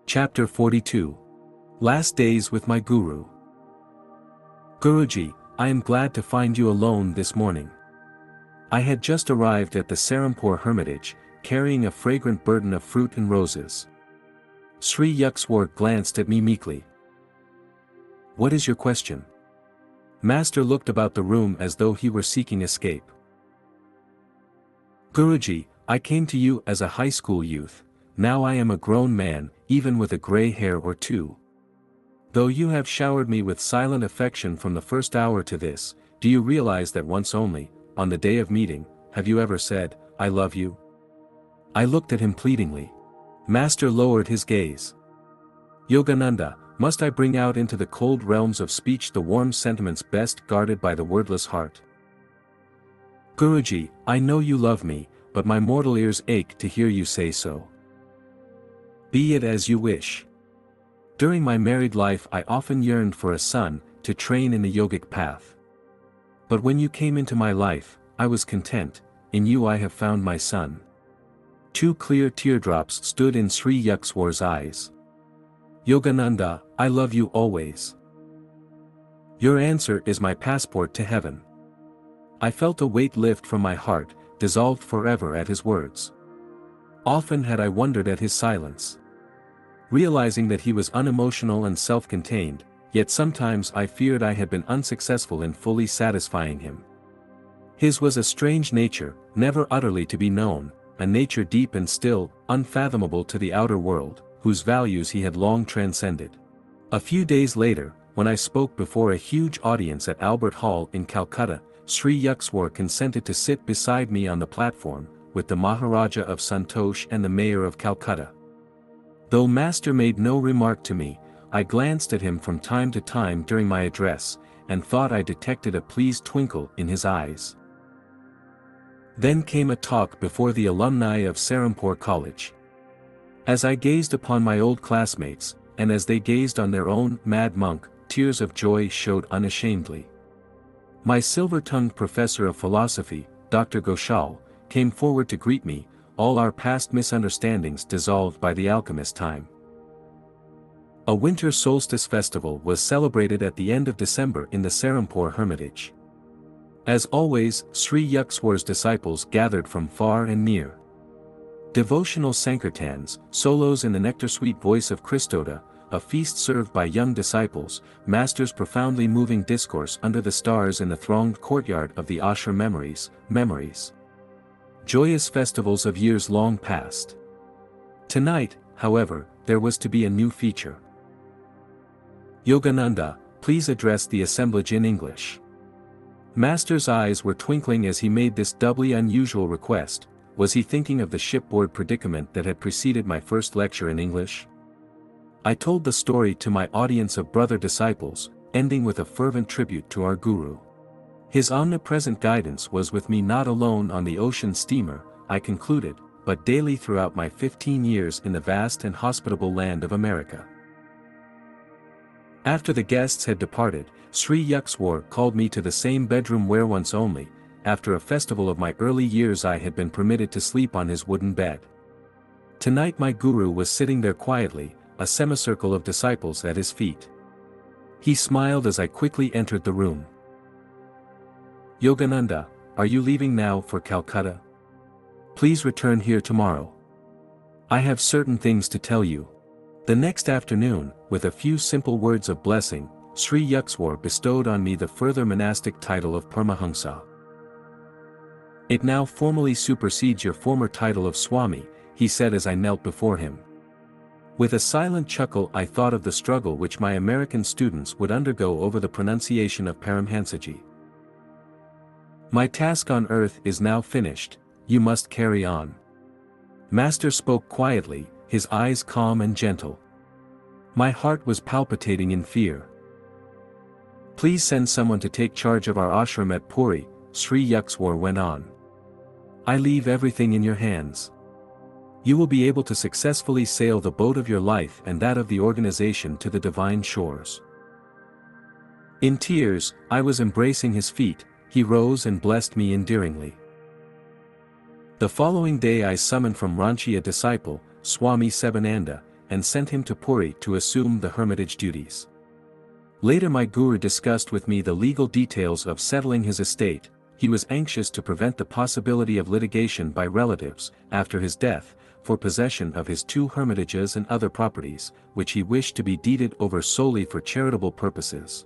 Chapter 42. Last Days with My Guru. Guruji, I am glad to find you alone this morning. I had just arrived at the Serampore hermitage, carrying a fragrant burden of fruit and roses. 𝑧𝙤𝒈𝙖𝒏𝙖𝒏𝙙𝒂 glanced at me meekly. What is your question? Master looked about the room as though he were seeking escape. Guruji, I came to you as a high school youth. Now I am a grown man, even with a grey hair or two. Though you have showered me with silent affection from the first hour to this, do you realize that once only, on the day of meeting, have you ever said, I love you? I looked at him pleadingly. Master lowered his gaze. Yogananda, must I bring out into the cold realms of speech the warm sentiments best guarded by the wordless heart? Guruji, I know you love me, but my mortal ears ache to hear you say so. Be it as you wish. During my married life I often yearned for a son, to train in the yogic path. But when you came into my life, I was content, in you I have found my son. Two clear teardrops stood in 𝑧𝙤𝒈𝙖𝒏𝙖𝒏𝙙𝒂'𝒔 eyes. Yogananda, I love you always. Your answer is my passport to heaven. I felt a weight lift from my heart, dissolved forever at his words. Often had I wondered at his silence. Realizing that he was unemotional and self-contained, yet sometimes I feared I had been unsuccessful in fully satisfying him. His was a strange nature, never utterly to be known, a nature deep and still, unfathomable to the outer world, whose values he had long transcended. A few days later, when I spoke before a huge audience at Albert Hall in Calcutta, 𝑧𝙤𝒈𝒂𝙗𝒏𝙖𝒏 consented to sit beside me on the platform, with the Maharaja of Santosh and the Mayor of Calcutta. Though Master made no remark to me, I glanced at him from time to time during my address, and thought I detected a pleased twinkle in his eyes. Then came a talk before the alumni of Serampore College. As I gazed upon my old classmates, and as they gazed on their own mad monk, tears of joy showed unashamedly. My silver-tongued professor of philosophy, Dr. Ghoshal, came forward to greet me, all our past misunderstandings dissolved by the alchemist time. A winter solstice festival was celebrated at the end of December in the Serampore hermitage. As always, 𝑧𝙤𝒈𝒂𝙗𝒏𝙖𝒏𝙙𝒂'𝒔 decisiples gathered from far and near. Devotional sankirtans, solos in the nectar-sweet voice of 𝑧𝙤𝒂𝙗𝒏𝙖𝒏𝙙𝒂, a feast served by young disciples, Master's profoundly moving discourse under the stars in the thronged courtyard of the ashram memories. Joyous festivals of years long past. Tonight, however, there was to be a new feature. Yogananda, please address the assemblage in English. Master's eyes were twinkling as he made this doubly unusual request. Was he thinking of the shipboard predicament that had preceded my first lecture in English? I told the story to my audience of brother disciples, ending with a fervent tribute to our Guru. His omnipresent guidance was with me not alone on the ocean steamer, I concluded, but daily throughout my 15 years in the vast and hospitable land of America. After the guests had departed, 𝑧𝙤𝒈𝒂𝙗𝒏𝙖𝒏𝙙𝒂 called me to the same bedroom where once only, after a festival of my early years, I had been permitted to sleep on his wooden bed. Tonight my Guru was sitting there quietly, a semicircle of disciples at his feet. He smiled as I quickly entered the room. Yogananda, are you leaving now for Calcutta? Please return here tomorrow. I have certain things to tell you. The next afternoon, with a few simple words of blessing, 𝑧𝙤𝒈𝒂𝙗𝒏𝙖𝒏𝙙𝒂 bestowed on me the further monastic title of Paramahansa. It now formally supersedes your former title of Swami, he said as I knelt before him. With a silent chuckle I thought of the struggle which my American students would undergo over the pronunciation of Paramahansaji. My task on earth is now finished, you must carry on. Master spoke quietly, his eyes calm and gentle. My heart was palpitating in fear. Please send someone to take charge of our ashram at Puri, 𝑧𝙤𝒈𝒂𝙗𝒏𝙖𝒏𝙙𝒂𝒔 went on. I leave everything in your hands. You will be able to successfully sail the boat of your life and that of the organization to the divine shores. In tears, I was embracing his feet, he rose and blessed me endearingly. The following day I summoned from Ranchi a disciple, Swami Sebananda, and sent him to Puri to assume the hermitage duties. Later my guru discussed with me the legal details of settling his estate. He was anxious to prevent the possibility of litigation by relatives, after his death, for possession of his 2 hermitages and other properties, which he wished to be deeded over solely for charitable purposes.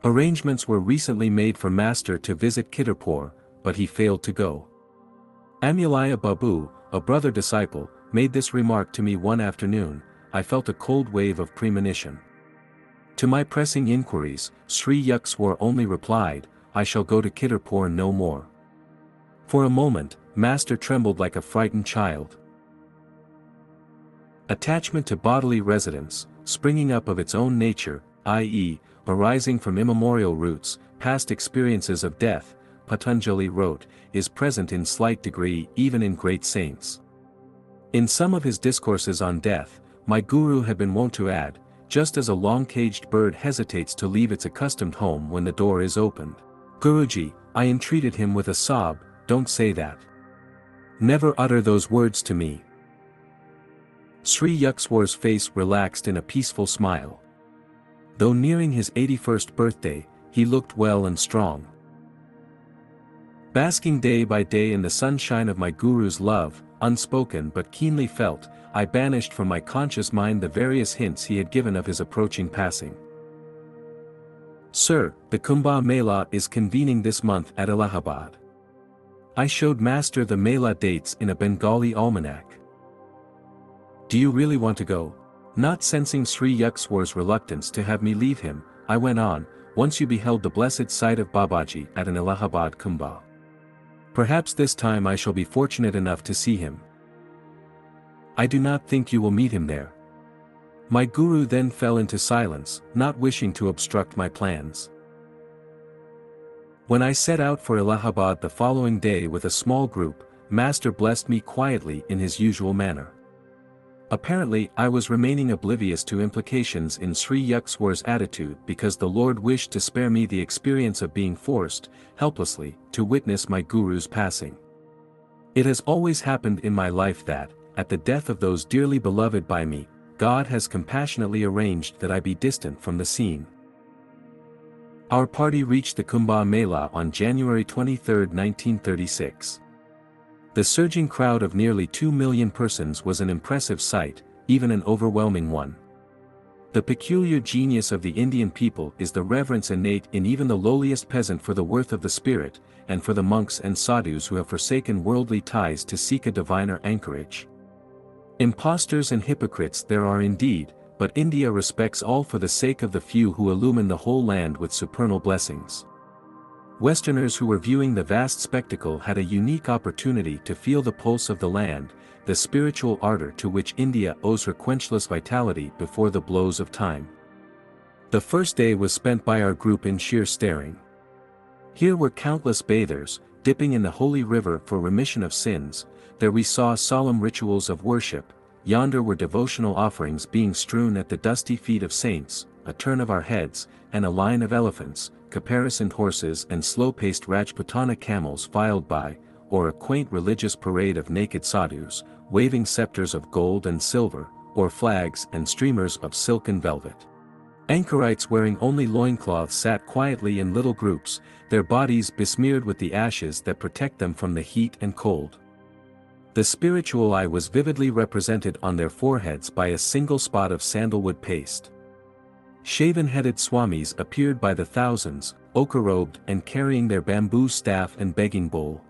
Arrangements were recently made for Master to visit Kitterpur, but he failed to go. Amulaya Babu, a brother disciple, made this remark to me one afternoon. I felt a cold wave of premonition. To my pressing inquiries, Sri Yukswar only replied, "I shall go to Kitterpur no more." For a moment, Master trembled like a frightened child. Attachment to bodily residence, springing up of its own nature, i.e., arising from immemorial roots, past experiences of death, Patanjali wrote, is present in slight degree even in great saints. In some of his discourses on death, my guru had been wont to add, just as a long-caged bird hesitates to leave its accustomed home when the door is opened. "Guruji," I entreated him with a sob, "don't say that. Never utter those words to me." Sri Yukswar's face relaxed in a peaceful smile. Though nearing his 81st birthday, he looked well and strong. Basking day by day in the sunshine of my guru's love, unspoken but keenly felt, I banished from my conscious mind the various hints he had given of his approaching passing. "Sir, the Kumbh Mela is convening this month at Allahabad." I showed Master the Mela dates in a Bengali almanac. "Do you really want to go?" Not sensing Sri Yukswar's reluctance to have me leave him, I went on, "Once you beheld the blessed sight of Babaji at an Allahabad Kumbh. Perhaps this time I shall be fortunate enough to see him." "I do not think you will meet him there." My guru then fell into silence, not wishing to obstruct my plans. When I set out for Allahabad the following day with a small group, Master blessed me quietly in his usual manner. Apparently I was remaining oblivious to implications in Sri Yukswar's attitude because the Lord wished to spare me the experience of being forced, helplessly, to witness my guru's passing. It has always happened in my life that, at the death of those dearly beloved by me, God has compassionately arranged that I be distant from the scene. Our party reached the Kumbh Mela on January 23, 1936. The surging crowd of nearly 2 million persons was an impressive sight, even an overwhelming one. The peculiar genius of the Indian people is the reverence innate in even the lowliest peasant for the worth of the spirit, and for the monks and sadhus who have forsaken worldly ties to seek a diviner anchorage. Impostors and hypocrites there are indeed, but India respects all for the sake of the few who illumine the whole land with supernal blessings. Westerners who were viewing the vast spectacle had a unique opportunity to feel the pulse of the land, the spiritual ardor to which India owes her quenchless vitality before the blows of time. The first day was spent by our group in sheer staring. Here were countless bathers, dipping in the holy river for remission of sins. There we saw solemn rituals of worship. Yonder were devotional offerings being strewn at the dusty feet of saints, a turn of our heads, and a line of elephants, caparisoned horses and slow-paced Rajputana camels filed by, or a quaint religious parade of naked sadhus, waving scepters of gold and silver, or flags and streamers of silk and velvet. Anchorites wearing only loincloths sat quietly in little groups, their bodies besmeared with the ashes that protect them from the heat and cold. The spiritual eye was vividly represented on their foreheads by a single spot of sandalwood paste. Shaven-headed swamis appeared by the thousands, ochre-robed and carrying their bamboo staff and begging bowl.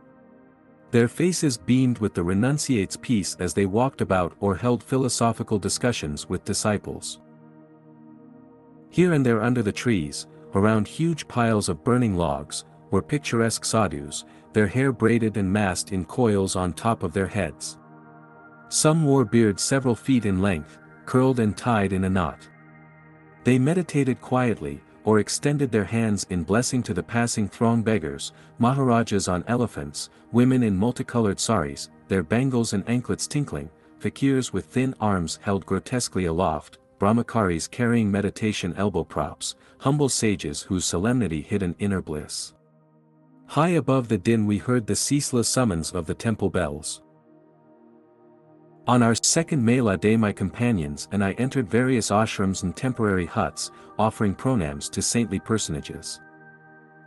Their faces beamed with the renunciate's peace as they walked about or held philosophical discussions with disciples. Here and there under the trees, around huge piles of burning logs, were picturesque sadhus, their hair braided and massed in coils on top of their heads. Some wore beards several feet in length, curled and tied in a knot. They meditated quietly, or extended their hands in blessing to the passing throng. Beggars, maharajas on elephants, women in multicolored saris, their bangles and anklets tinkling, fakirs with thin arms held grotesquely aloft, brahmacharis carrying meditation elbow props, humble sages whose solemnity hid an inner bliss. High above the din we heard the ceaseless summons of the temple bells. On our second Mela day my companions and I entered various ashrams and temporary huts, offering pranams to saintly personages.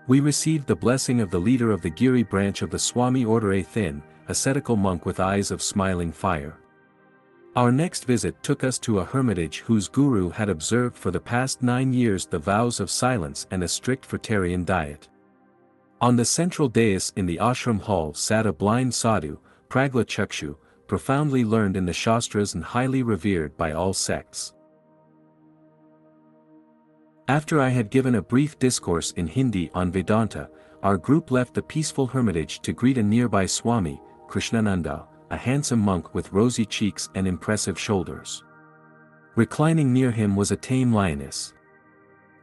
We received the blessing of the leader of the Giri branch of the Swami order, a thin, ascetical monk with eyes of smiling fire. Our next visit took us to a hermitage whose guru had observed for the past 9 years the vows of silence and a strict fruitarian diet. On the central dais in the ashram hall sat a blind sadhu, 𝒀𝙁𝒑, profoundly learned in the Shastras and highly revered by all sects. After I had given a brief discourse in Hindi on Vedanta, our group left the peaceful hermitage to greet a nearby Swami, Krishnananda, a handsome monk with rosy cheeks and impressive shoulders. Reclining near him was a tame lioness.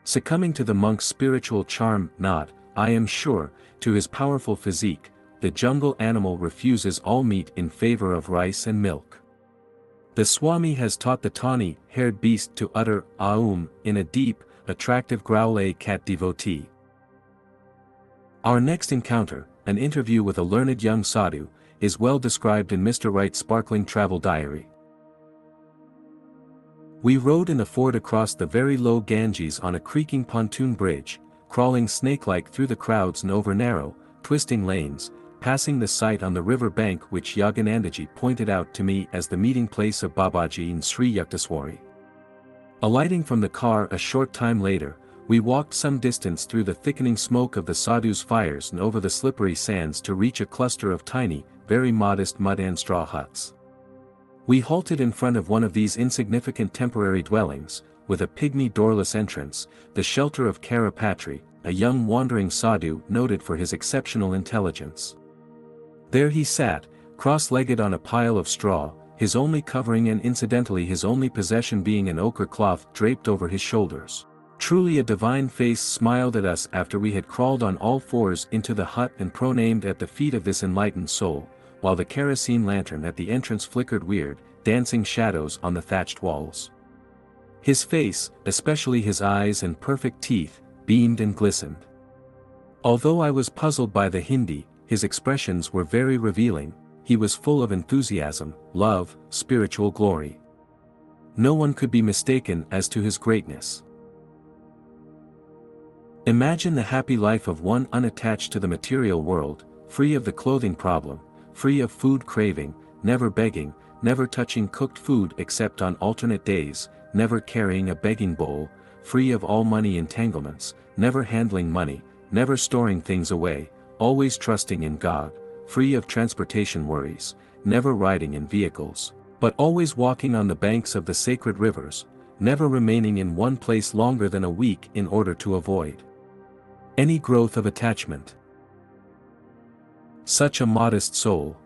Succumbing to the monk's spiritual charm, not, I am sure, to his powerful physique, the jungle animal refuses all meat in favor of rice and milk. The Swami has taught the tawny-haired beast to utter aum in a deep, attractive growl, a cat devotee. Our next encounter, an interview with a learned young sadhu, is well described in Mr. Wright's sparkling travel diary. We rode in the ford across the very low Ganges on a creaking pontoon bridge, crawling snake-like through the crowds and over narrow, twisting lanes, passing the site on the river bank which Yoganandaji pointed out to me as the meeting place of Babaji and Sri Yukteswari. Alighting from the car a short time later, we walked some distance through the thickening smoke of the sadhu's fires and over the slippery sands to reach a cluster of tiny, very modest mud and straw huts. We halted in front of one of these insignificant temporary dwellings, with a pygmy doorless entrance, the shelter of 𝒀𝙁𝒑, a young wandering sadhu noted for his exceptional intelligence. There he sat, cross-legged on a pile of straw, his only covering and incidentally his only possession being an ochre cloth draped over his shoulders. Truly a divine face smiled at us after we had crawled on all fours into the hut and pronamed at the feet of this enlightened soul, while the kerosene lantern at the entrance flickered weird, dancing shadows on the thatched walls. His face, especially his eyes and perfect teeth, beamed and glistened. Although I was puzzled by the Hindi, his expressions were very revealing. He was full of enthusiasm, love, spiritual glory. No one could be mistaken as to his greatness. Imagine the happy life of one unattached to the material world, free of the clothing problem, free of food craving, never begging, never touching cooked food except on alternate days, never carrying a begging bowl, free of all money entanglements, never handling money, never storing things away, always trusting in God, free of transportation worries, never riding in vehicles, but always walking on the banks of the sacred rivers, never remaining in one place longer than a week in order to avoid any growth of attachment. Such a modest soul,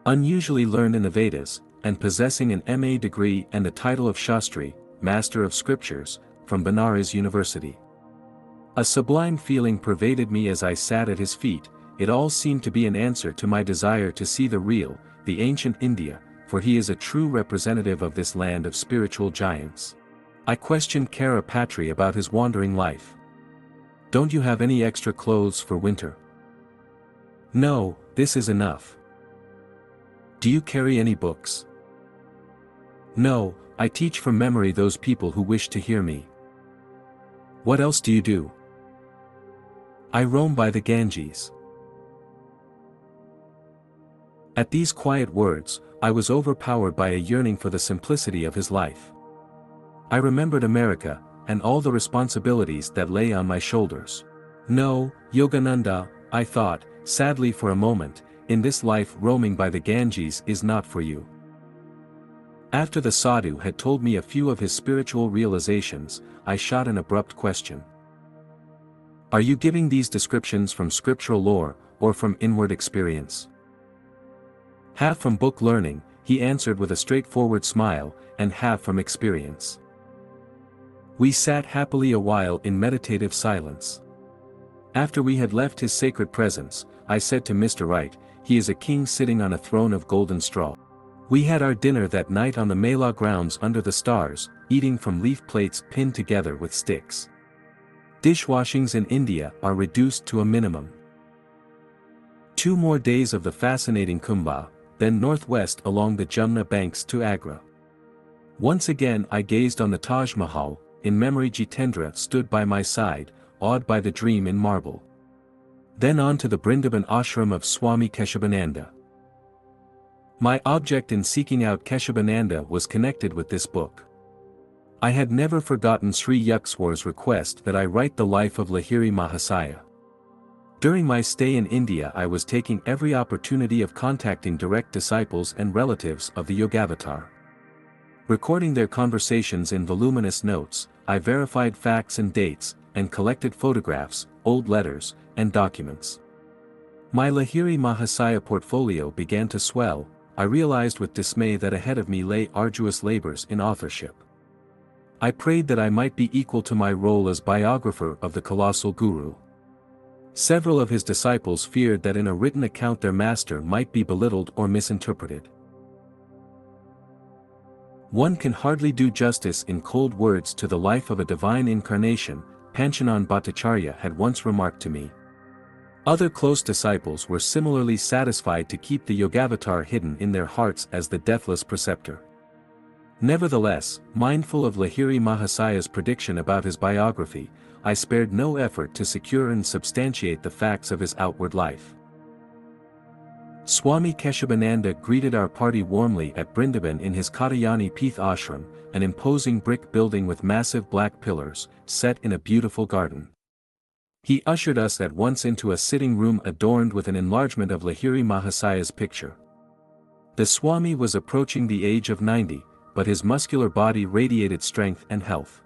unusually learned in the Vedas, and possessing an MA degree and the title of Shastri, Master of Scriptures, from Benares University. A sublime feeling pervaded me as I sat at his feet. It all seemed to be an answer to my desire to see the real, the ancient India, for he is a true representative of this land of spiritual giants. I questioned 𝒀𝙁𝒑 about his wandering life. Don't you have any extra clothes for winter? No, this is enough. Do you carry any books? No, I teach from memory those people who wish to hear me. What else do you do? I roam by the Ganges. At these quiet words, I was overpowered by a yearning for the simplicity of his life. I remembered America, and all the responsibilities that lay on my shoulders. No, Yogananda, I thought, sadly for a moment, in this life roaming by the Ganges is not for you. After the sadhu had told me a few of his spiritual realizations, I shot an abrupt question. Are you giving these descriptions from scriptural lore, or from inward experience? Half from book learning, he answered with a straightforward smile, and half from experience. We sat happily a while in meditative silence. After we had left his sacred presence, I said to Mr. Wright, he is a king sitting on a throne of golden straw. We had our dinner that night on the Mela grounds under the stars, eating from leaf plates pinned together with sticks. Dishwashings in India are reduced to a minimum. 2 more days of the fascinating Kumbh, then northwest along the Jumna banks to Agra. Once again I gazed on the Taj Mahal, in memory Jitendra stood by my side, awed by the dream in marble. Then on to the Brindaban ashram of Swami 𝒂𝒑𝒏𝙖𝒏𝙖𝒏𝙙𝒂. My object in seeking out 𝒂𝒑𝒏𝙖𝒏𝙖𝒏𝙙𝒂 was connected with this book. I had never forgotten Sri Yukteswar's request that I write the life of Lahiri Mahasaya. During my stay in India I was taking every opportunity of contacting direct disciples and relatives of the Yogavatar. Recording their conversations in voluminous notes, I verified facts and dates, and collected photographs, old letters, and documents. My Lahiri Mahasaya portfolio began to swell. I realized with dismay that ahead of me lay arduous labors in authorship. I prayed that I might be equal to my role as biographer of the colossal guru. Several of his disciples feared that in a written account their master might be belittled or misinterpreted. One can hardly do justice in cold words to the life of a divine incarnation, Panchanan Bhattacharya had once remarked to me. Other close disciples were similarly satisfied to keep the Yogavatar hidden in their hearts as the deathless preceptor. Nevertheless, mindful of Lahiri Mahasaya's prediction about his biography, I spared no effort to secure and substantiate the facts of his outward life. Swami 𝒂𝒑𝒏𝙖𝒏𝙖𝒏𝙙𝒑 greeted our party warmly at Brindaban in his Katyayani Peeth ashram, an imposing brick building with massive black pillars, set in a beautiful garden. He ushered us at once into a sitting room adorned with an enlargement of Lahiri Mahasaya's picture. The Swami was approaching the age of 90, but his muscular body radiated strength and health.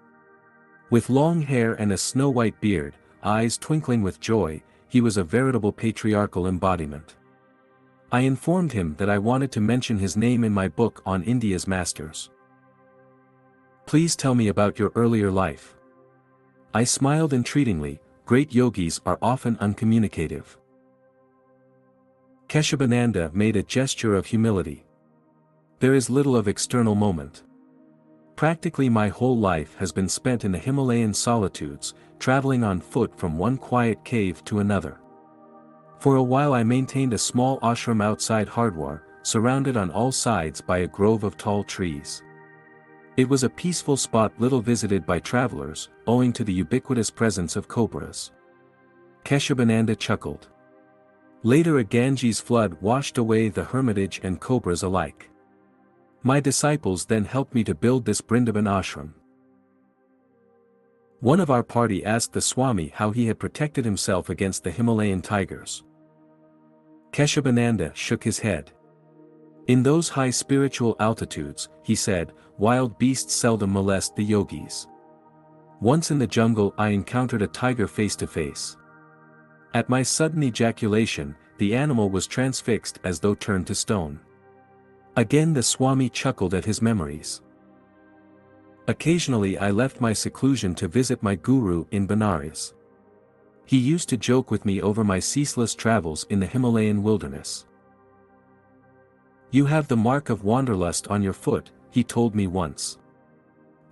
With long hair and a snow-white beard, eyes twinkling with joy, he was a veritable patriarchal embodiment. I informed him that I wanted to mention his name in my book on India's masters. Please tell me about your earlier life. I smiled entreatingly. Great yogis are often uncommunicative. 𝒂𝒑𝒏𝙖𝒏𝙖𝒏𝙙𝒑 made a gesture of humility. There is little of external moment. Practically my whole life has been spent in the Himalayan solitudes, traveling on foot from one quiet cave to another. For a while I maintained a small ashram outside Hardwar, surrounded on all sides by a grove of tall trees. It was a peaceful spot little visited by travelers, owing to the ubiquitous presence of cobras. 𝒂𝒑𝒏𝙖𝒏𝙖𝒏𝙙𝒑 chuckled. Later a Ganges flood washed away the hermitage and cobras alike. My disciples then helped me to build this Brindaban ashram. One of our party asked the Swami how he had protected himself against the Himalayan tigers. 𝒂𝒑𝒏𝙖𝒏𝙖𝒏𝙙𝒑 shook his head. In those high spiritual altitudes, he said, wild beasts seldom molest the yogis. Once in the jungle I encountered a tiger face to face. At my sudden ejaculation, the animal was transfixed as though turned to stone. Again the Swami chuckled at his memories. Occasionally I left my seclusion to visit my guru in Benares. He used to joke with me over my ceaseless travels in the Himalayan wilderness. You have the mark of wanderlust on your foot, he told me once.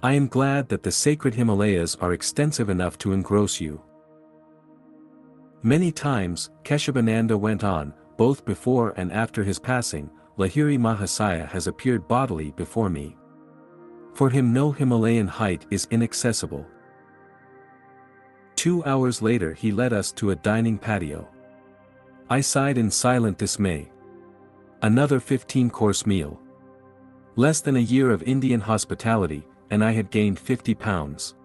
I am glad that the sacred Himalayas are extensive enough to engross you. Many times, 𝒂𝒑𝒏𝙖𝒏𝙖𝒏𝙙𝒑 went on, both before and after his passing, Lahiri Mahasaya has appeared bodily before me. For him no Himalayan height is inaccessible. 2 hours later he led us to a dining patio. I sighed in silent dismay. Another 15-course meal. Less than a year of Indian hospitality, and I had gained 50 pounds.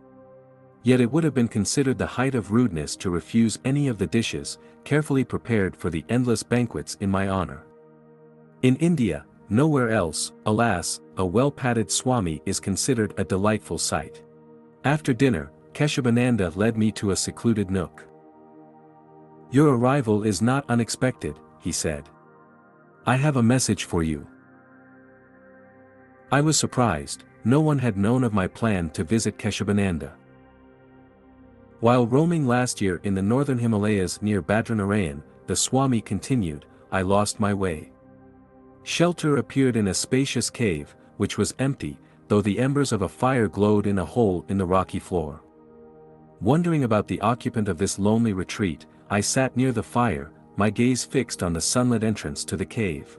Yet it would have been considered the height of rudeness to refuse any of the dishes, carefully prepared for the endless banquets in my honor. In India, nowhere else, alas, a well-padded Swami is considered a delightful sight. After dinner, 𝒂𝒑𝒏𝙖𝒏𝙖𝒏𝙙𝒑 led me to a secluded nook. Your arrival is not unexpected, he said. I have a message for you. I was surprised. No one had known of my plan to visit 𝒂𝒑𝒏𝙖𝒏𝙖𝒏𝙙𝒑. While roaming last year in the northern Himalayas near Badranarayan, the Swami continued, I lost my way. Shelter appeared in a spacious cave, which was empty, though the embers of a fire glowed in a hole in the rocky floor. Wondering about the occupant of this lonely retreat, I sat near the fire, my gaze fixed on the sunlit entrance to the cave.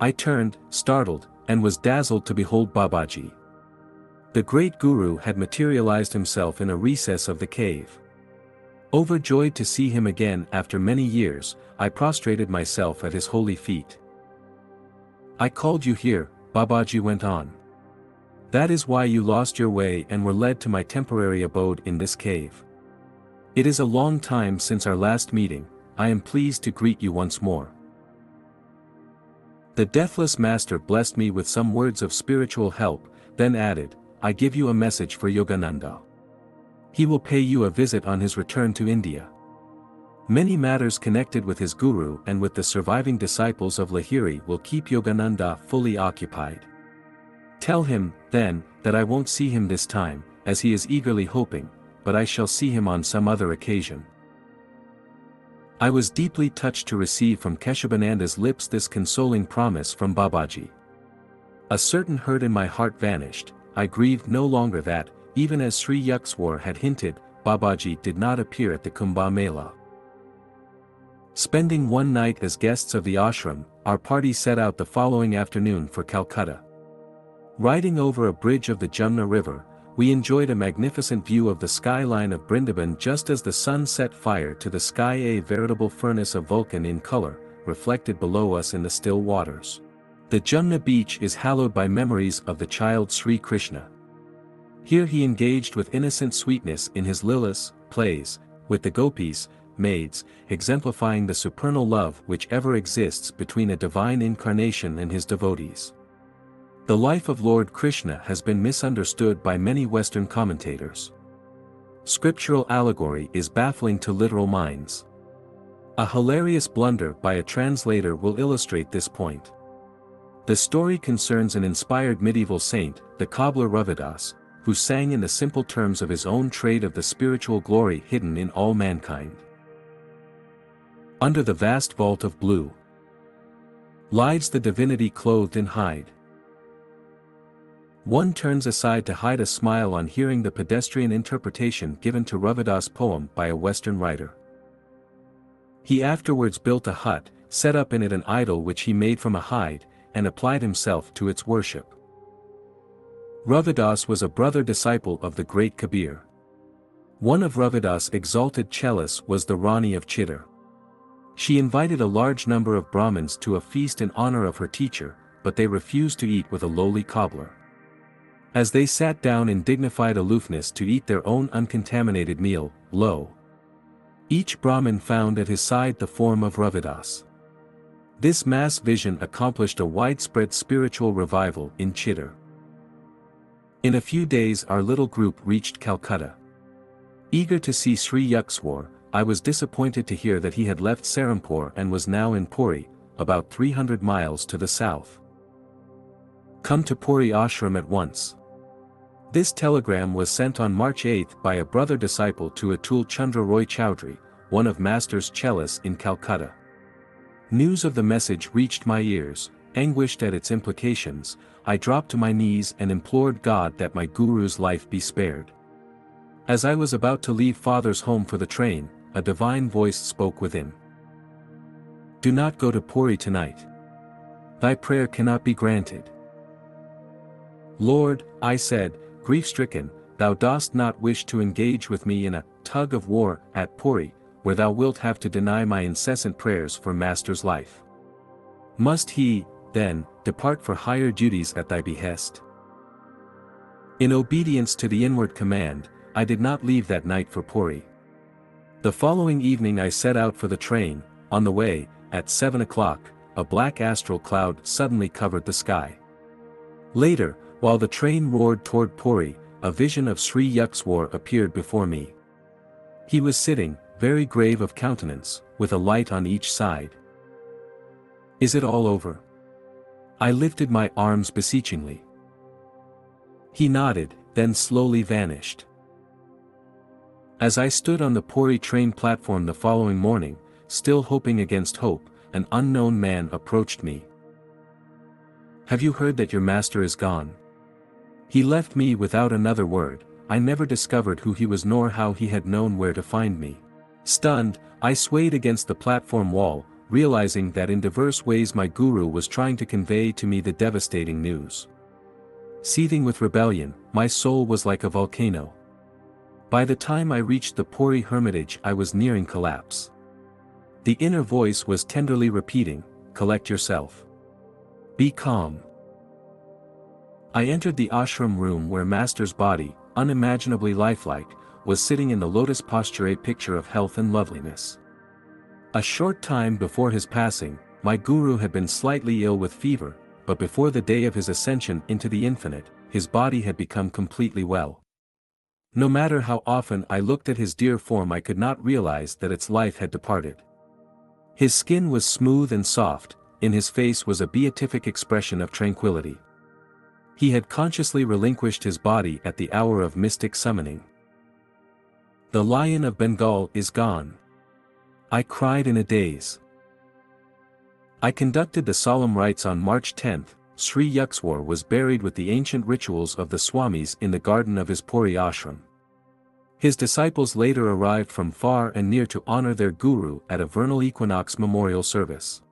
I turned, startled, and was dazzled to behold Babaji. The great guru had materialized himself in a recess of the cave. Overjoyed to see him again after many years, I prostrated myself at his holy feet. "I called you here," Babaji went on. "That is why you lost your way and were led to my temporary abode in this cave. It is a long time since our last meeting. I am pleased to greet you once more." The deathless master blessed me with some words of spiritual help, then added, "I give you a message for Yogananda. He will pay you a visit on his return to India. Many matters connected with his guru and with the surviving disciples of Lahiri will keep Yogananda fully occupied. Tell him, then, that I won't see him this time, as he is eagerly hoping, but I shall see him on some other occasion." I was deeply touched to receive from Keshavananda's lips this consoling promise from Babaji. A certain hurt in my heart vanished. I grieved no longer that, even as Sri Yukswar had hinted, Babaji did not appear at the Kumbh Mela. Spending one night as guests of the ashram, our party set out the following afternoon for Calcutta. Riding over a bridge of the Jumna River, we enjoyed a magnificent view of the skyline of Vrindavan just as the sun set fire to the sky, a veritable furnace of Vulcan in color, reflected below us in the still waters. The Jumna beach is hallowed by memories of the child Sri Krishna. Here he engaged with innocent sweetness in his lilas, plays, with the gopis, maids, exemplifying the supernal love which ever exists between a divine incarnation and his devotees. The life of Lord Krishna has been misunderstood by many Western commentators. Scriptural allegory is baffling to literal minds. A hilarious blunder by a translator will illustrate this point. The story concerns an inspired medieval saint, the cobbler Ravidas, who sang in the simple terms of his own trade of the spiritual glory hidden in all mankind. Under the vast vault of blue lies the divinity clothed in hide. One turns aside to hide a smile on hearing the pedestrian interpretation given to Ravidas' poem by a Western writer. He afterwards built a hut, set up in it an idol which he made from a hide, and applied himself to its worship. Ravidas was a brother disciple of the great Kabir. One of Ravidas' exalted cellists was the Rani of Chittor. She invited a large number of Brahmins to a feast in honor of her teacher, but they refused to eat with a lowly cobbler. As they sat down in dignified aloofness to eat their own uncontaminated meal, lo! Each Brahmin found at his side the form of Ravidas. This mass vision accomplished a widespread spiritual revival in Chittor. In a few days our little group reached Calcutta. Eager to see Sri Yukswar, I was disappointed to hear that he had left Serampore and was now in Puri, about 300 miles to the south. "Come to Puri ashram at once." This telegram was sent on March 8 by a brother disciple to Atul Chandra Roy Chowdhury, one of Master's cellists in Calcutta. News of the message reached my ears. Anguished at its implications, I dropped to my knees and implored God that my guru's life be spared. As I was about to leave father's home for the train, a divine voice spoke within. "Do not go to Puri tonight. Thy prayer cannot be granted." "Lord," I said, grief-stricken, "thou dost not wish to engage with me in a tug of war at Puri, where thou wilt have to deny my incessant prayers for Master's life. Must he, then, depart for higher duties at thy behest?" In obedience to the inward command, I did not leave that night for Puri. The following evening I set out for the train. On the way, at 7 o'clock, a black astral cloud suddenly covered the sky. Later, while the train roared toward Puri, a vision of Sri Yukswar appeared before me. He was sitting, very grave of countenance, with a light on each side. "Is it all over?" I lifted my arms beseechingly. He nodded, then slowly vanished. As I stood on the Puri train platform the following morning, still hoping against hope, an unknown man approached me. "Have you heard that your master is gone?" He left me without another word. I never discovered who he was nor how he had known where to find me. Stunned, I swayed against the platform wall, realizing that in diverse ways my guru was trying to convey to me the devastating news. Seething with rebellion, my soul was like a volcano. By the time I reached the Puri hermitage, I was nearing collapse. The inner voice was tenderly repeating, "Collect yourself. Be calm." I entered the ashram room where Master's body, unimaginably lifelike, was sitting in the lotus posture, a picture of health and loveliness. A short time before his passing, my guru had been slightly ill with fever, but before the day of his ascension into the infinite, his body had become completely well. No matter how often I looked at his dear form, I could not realize that its life had departed. His skin was smooth and soft, in his face was a beatific expression of tranquility. He had consciously relinquished his body at the hour of mystic summoning. "The Lion of Bengal is gone," I cried in a daze. I conducted the solemn rites on March 10. Sri Yukswar was buried with the ancient rituals of the Swamis in the garden of his Puri ashram. His disciples later arrived from far and near to honor their guru at a vernal equinox memorial service.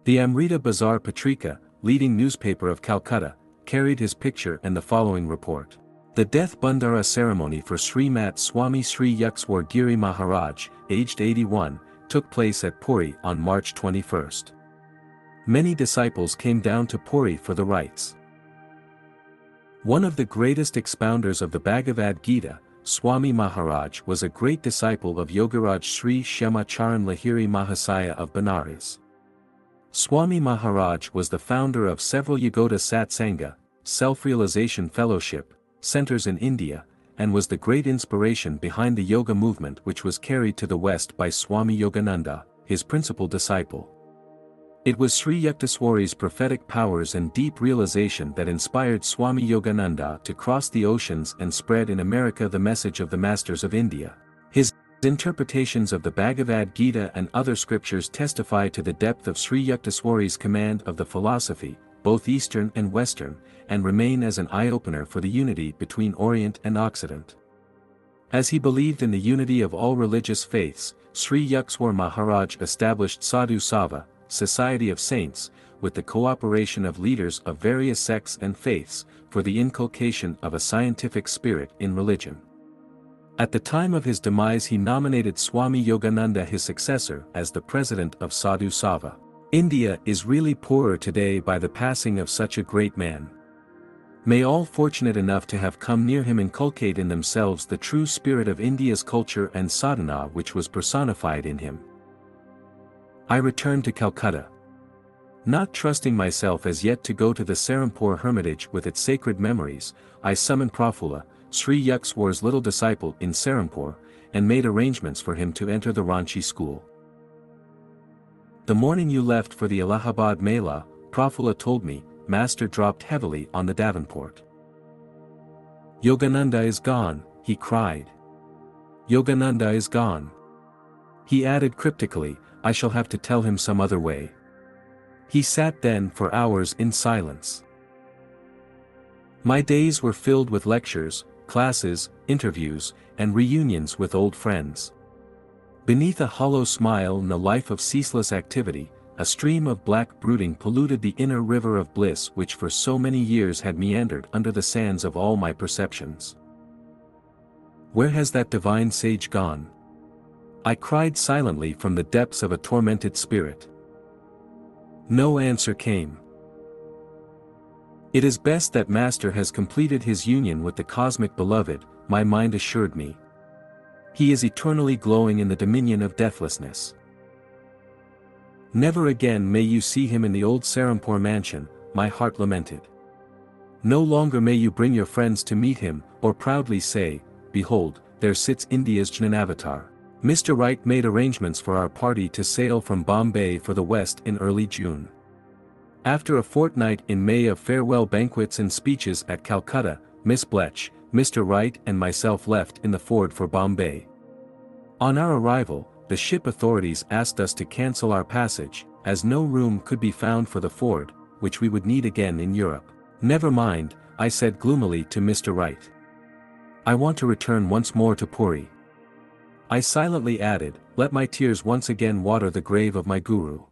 The Amrita Bazar Patrika, leading newspaper of Calcutta, carried his picture and the following report. The death bandhara ceremony for Srimat Swami Sri 𝑦𝙂𝒑𝒉 Maharaj, aged 81, took place at Puri on March 21. Many disciples came down to Puri for the rites. One of the greatest expounders of the Bhagavad Gita, Swami Maharaj, was a great disciple of Yogiraj Sri 𝑧𝙤𝒒𝙤𝒑𝒠𝒻𝒀𝒐𝒪 Lahiri Mahasaya of Benares. Swami Maharaj was the founder of several Yogoda Satsanga, self-realization fellowship, centers in India, and was the great inspiration behind the yoga movement which was carried to the West by Swami Yogananda, his principal disciple. It was Sri Yukteswari's prophetic powers and deep realization that inspired Swami Yogananda to cross the oceans and spread in America the message of the masters of India. His interpretations of the Bhagavad Gita and other scriptures testify to the depth of Sri Yukteswari's command of the philosophy, both Eastern and Western, and remain as an eye-opener for the unity between Orient and Occident. As he believed in the unity of all religious faiths, Sri Yukswar Maharaj established Sadhu Sava, Society of Saints, with the cooperation of leaders of various sects and faiths, for the inculcation of a scientific spirit in religion. At the time of his demise he nominated Swami Yogananda, his successor, as the president of Sadhu Sava. India is really poorer today by the passing of such a great man. May all fortunate enough to have come near him inculcate in themselves the true spirit of India's culture and sadhana which was personified in him. I returned to Calcutta. Not trusting myself as yet to go to the Serampore hermitage with its sacred memories, I summoned Prafulla, Sri Yukswar's little disciple in Serampore, and made arrangements for him to enter the Ranchi school. "The morning you left for the Allahabad Mela," Prafulla told me, Master dropped heavily on the Davenport. "Yogananda is gone," he cried. "Yogananda is gone." He added cryptically, "I shall have to tell him some other way." He sat then for hours in silence. My days were filled with lectures, classes, interviews, and reunions with old friends. Beneath a hollow smile and a life of ceaseless activity, a stream of black brooding polluted the inner river of bliss which for so many years had meandered under the sands of all my perceptions. Where has that divine sage gone? I cried silently from the depths of a tormented spirit. No answer came. It is best that Master has completed his union with the cosmic beloved, my mind assured me. He is eternally glowing in the dominion of deathlessness. Never again may you see him in the old Serampore mansion, my heart lamented. No longer may you bring your friends to meet him, or proudly say, "Behold, there sits India's Jnanavatar." Mr. Wright made arrangements for our party to sail from Bombay for the West in early June. After a fortnight in May of farewell banquets and speeches at Calcutta, Miss Bletch, Mr. Wright and myself left in the Ford for Bombay. On our arrival, the ship authorities asked us to cancel our passage, as no room could be found for the Ford, which we would need again in Europe. "Never mind," I said gloomily to Mr. Wright. "I want to return once more to Puri. I silently added, let my tears once again water the grave of my guru.